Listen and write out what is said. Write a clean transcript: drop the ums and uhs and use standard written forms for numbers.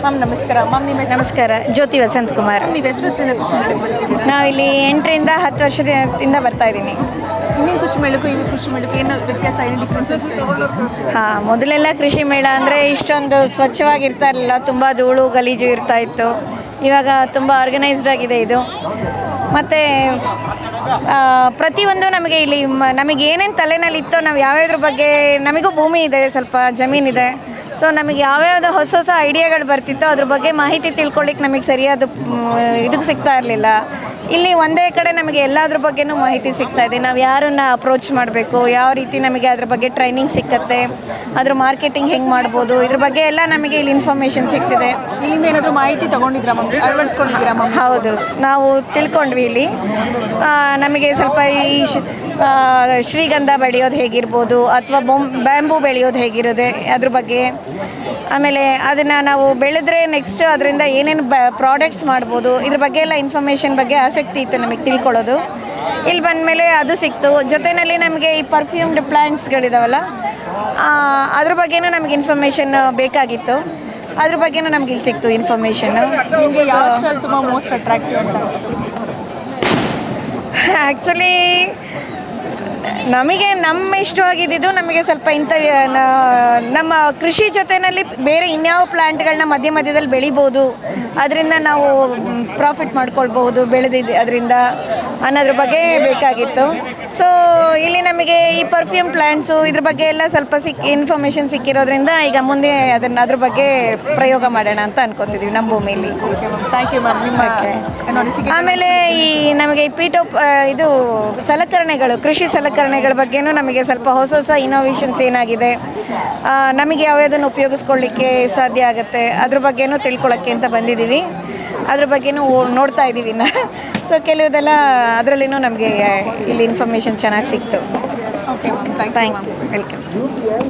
Ma'am ನಮಸ್ಕಾರ. Ma'am ನಿಮ್ಮ ಹೆಸರು? ನಮಸ್ಕಾರ, ಜ್ಯೋತಿ ವಸಂತ್ ಕುಮಾರ್. ನೀವು ಎಷ್ಟು ವರ್ಷದಿಂದ ಕೃಷಿ ಮೇಳಕ್ಕೆ ಬರ್ತಿದ್ದೀರಾ? ನಾವಿಲ್ಲಿ 8ರಿಂದ 10 ವರ್ಷದಿಂದ ಬರ್ತಾ ಇದ್ದೀನಿ. ಹಿಂದಿನ ಕೃಷಿ ಮೇಳಕ್ಕೂ ಈ ಕೃಷಿ ಮೇಳಕ್ಕೂ ಏನು ವ್ಯತ್ಯಾಸ, ಏನು ಡಿಫ್ರೆನ್ಸಸ್? ಹಾಂ, ಮೊದಲೆಲ್ಲ ಕೃಷಿ ಮೇಳ ಅಂದರೆ ಇಷ್ಟೊಂದು ಸ್ವಚ್ಛವಾಗಿರ್ತಾ ಇರಲಿಲ್ಲ, ತುಂಬ ಧೂಳು ಗಲೀಜು ಇರ್ತಾ ಇತ್ತು. ಇವಾಗ ತುಂಬ ಆರ್ಗನೈಸ್ಡ್ ಆಗಿದೆ ಇದು. ಮತ್ತು ಪ್ರತಿಯೊಂದು ನಮಗೆ ಇಲ್ಲಿ ನಮಗೆ ಏನೇನು ತಲೆನಲ್ಲಿತ್ತೋ ನಾವು ಯಾವ್ಯಾವ್ದ್ರ ಬಗ್ಗೆ, ನಮಗೂ ಭೂಮಿ ಇದೆ, ಸ್ವಲ್ಪ ಜಮೀನಿದೆ. ಸೊ ನಮಗೆ ಯಾವ್ಯಾವುದು ಹೊಸ ಹೊಸ ಐಡಿಯಾಗಳು ಬರ್ತಿತ್ತೋ ಅದ್ರ ಬಗ್ಗೆ ಮಾಹಿತಿ ತಿಳ್ಕೊಳ್ಳಿಕ್ಕೆ ನಮಗೆ ಸರಿಯಾದ ಇದಕ್ಕೆ ಸಿಗ್ತಾ ಇರಲಿಲ್ಲ. ಇಲ್ಲಿ ಒಂದೇ ಕಡೆ ನಮಗೆ ಎಲ್ಲದ್ರ ಬಗ್ಗೆನೂ ಮಾಹಿತಿ ಸಿಗ್ತಾ ಇದೆ. ನಾವು ಯಾರನ್ನು ಅಪ್ರೋಚ್ ಮಾಡಬೇಕು, ಯಾವ ರೀತಿ ನಮಗೆ ಅದ್ರ ಬಗ್ಗೆ ಟ್ರೈನಿಂಗ್ ಸಿಕ್ಕತ್ತೆ, ಅದ್ರ ಮಾರ್ಕೆಟಿಂಗ್ ಹೆಂಗೆ ಮಾಡ್ಬೋದು, ಇದ್ರ ಬಗ್ಗೆ ಎಲ್ಲ ನಮಗೆ ಇಲ್ಲಿ ಇನ್ಫಾರ್ಮೇಷನ್ ಸಿಗ್ತಿದೆ. ಇಲ್ಲಿಂದ ಏನಾದರೂ ಮಾಹಿತಿ ತೊಗೊಂಡಿದ್ರಾ ಮ್ಯಾಮ್? ಅಳವಡಿಸ್ಕೊಂಡಿದ್ದೀರಾ ಮ್ಯಾಮ್? ಹೌದು, ನಾವು ತಿಳ್ಕೊಂಡ್ವಿ ಇಲ್ಲಿ. ನಮಗೆ ಸ್ವಲ್ಪ ಈ ಶ್ರೀಗಂಧ ಬೆಳೆಯೋದು ಹೇಗಿರ್ಬೋದು, ಅಥವಾ ಬ್ಯಾಂಬೂ ಬೆಳೆಯೋದು ಹೇಗಿರೋದೆ ಅದ್ರ ಬಗ್ಗೆ. ಆಮೇಲೆ ಅದನ್ನು ನಾವು ಬೆಳೆದ್ರೆ ನೆಕ್ಸ್ಟ್ ಅದರಿಂದ ಏನೇನು ಪ್ರಾಡಕ್ಟ್ಸ್ ಮಾಡ್ಬೋದು, ಇದ್ರ ಬಗ್ಗೆ ಎಲ್ಲ ಇನ್ಫಾರ್ಮೇಷನ್ ಬಗ್ಗೆ ಆಸಕ್ತಿ ಇತ್ತು ನಮಗೆ ತಿಳ್ಕೊಳ್ಳೋದು. ಇಲ್ಲಿ ಬಂದಮೇಲೆ ಅದು ಸಿಕ್ತು. ಜೊತೆಯಲ್ಲಿ ನಮಗೆ ಈ ಪರ್ಫ್ಯೂಮ್ಡ್ ಪ್ಲ್ಯಾಂಟ್ಸ್ಗಳಿದಾವಲ್ಲ, ಅದ್ರ ಬಗ್ಗೆನೂ ನಮಗೆ ಇನ್ಫಾರ್ಮೇಷನ್ ಬೇಕಾಗಿತ್ತು. ಅದ್ರ ಬಗ್ಗೆನೂ ನಮ್ಗೆ ಇಲ್ಲಿ ಸಿಕ್ತು ಇನ್ಫಾರ್ಮೇಷನ್ನು. ನಿಮಗೆ ಯಾವ ಸ್ಟೈಲ್ ತುಂಬ ಮೋಸ್ಟ್ ಅಟ್ರಾಕ್ಟಿವ್ ಅಂತ ಅನಿಸ್ತು? ಆ್ಯಕ್ಚುಲಿ ನಮಗೆ ಇಷ್ಟವಾಗಿದ್ದು ನಮಗೆ ಸ್ವಲ್ಪ ಇಂಥ ನಮ್ಮ ಕೃಷಿ ಜೊತೆಯಲ್ಲಿ ಬೇರೆ ಇನ್ಯಾವ ಪ್ಲ್ಯಾಂಟ್ಗಳನ್ನ ಮಧ್ಯದಲ್ಲಿ ಬೆಳಿಬೋದು, ಅದರಿಂದ ನಾವು ಪ್ರಾಫಿಟ್ ಮಾಡ್ಕೊಳ್ಬೋದು ಬೆಳೆದಿದ್ದು ಅದರಿಂದ ಅನ್ನೋದ್ರ ಬಗ್ಗೆ ಬೇಕಾಗಿತ್ತು. ಸೊ ಇಲ್ಲಿ ನಮಗೆ ಈ ಪರ್ಫ್ಯೂಮ್ ಪ್ಲ್ಯಾಂಟ್ಸು ಇದ್ರ ಬಗ್ಗೆ ಎಲ್ಲ ಸ್ವಲ್ಪ ಇನ್ಫಾರ್ಮೇಷನ್ ಸಿಕ್ಕಿರೋದ್ರಿಂದ ಈಗ ಮುಂದೆ ಅದ್ರ ಬಗ್ಗೆ ಪ್ರಯೋಗ ಮಾಡೋಣ ಅಂತ ಅನ್ಕೋತಿದ್ದೀವಿ ನಮ್ಮ ಭೂಮಿಯಲ್ಲಿ. Thank you ma'am. ನಿಮ್ಮ ಆಮೇಲೆ ಈ ನಮಗೆ ಈ ಇದು ಸಲಕರಣೆಗಳು, ಕೃಷಿ ಸಲಕರಣೆಗಳ ಬಗ್ಗೆನೂ ನಮಗೆ ಸ್ವಲ್ಪ ಹೊಸ ಹೊಸ ಇನೋವೇಷನ್ಸ್ ಏನಾಗಿದೆ, ನಮಗೆ ಯಾವ್ಯಾವುದನ್ನು ಉಪಯೋಗಿಸ್ಕೊಳ್ಳಿಕ್ಕೆ ಸಾಧ್ಯ ಆಗುತ್ತೆ ಅದ್ರ ಬಗ್ಗೆನೂ ತಿಳ್ಕೊಳ್ಳೋಕ್ಕೆ ಅಂತ ಬಂದಿದ್ದೀವಿ. ಅದ್ರ ಬಗ್ಗೆನೂ ನೋಡ್ತಾ ಇದ್ದೀವಿ ಸೊ ಕೆಲವುದೆಲ್ಲ ಅದರಲ್ಲಿನೂ ನಮಗೆ ಇಲ್ಲಿ ಇನ್ಫಾರ್ಮೇಷನ್ ಚೆನ್ನಾಗಿ ಸಿಕ್ತು. Okay ma'am, thank you. Welcome.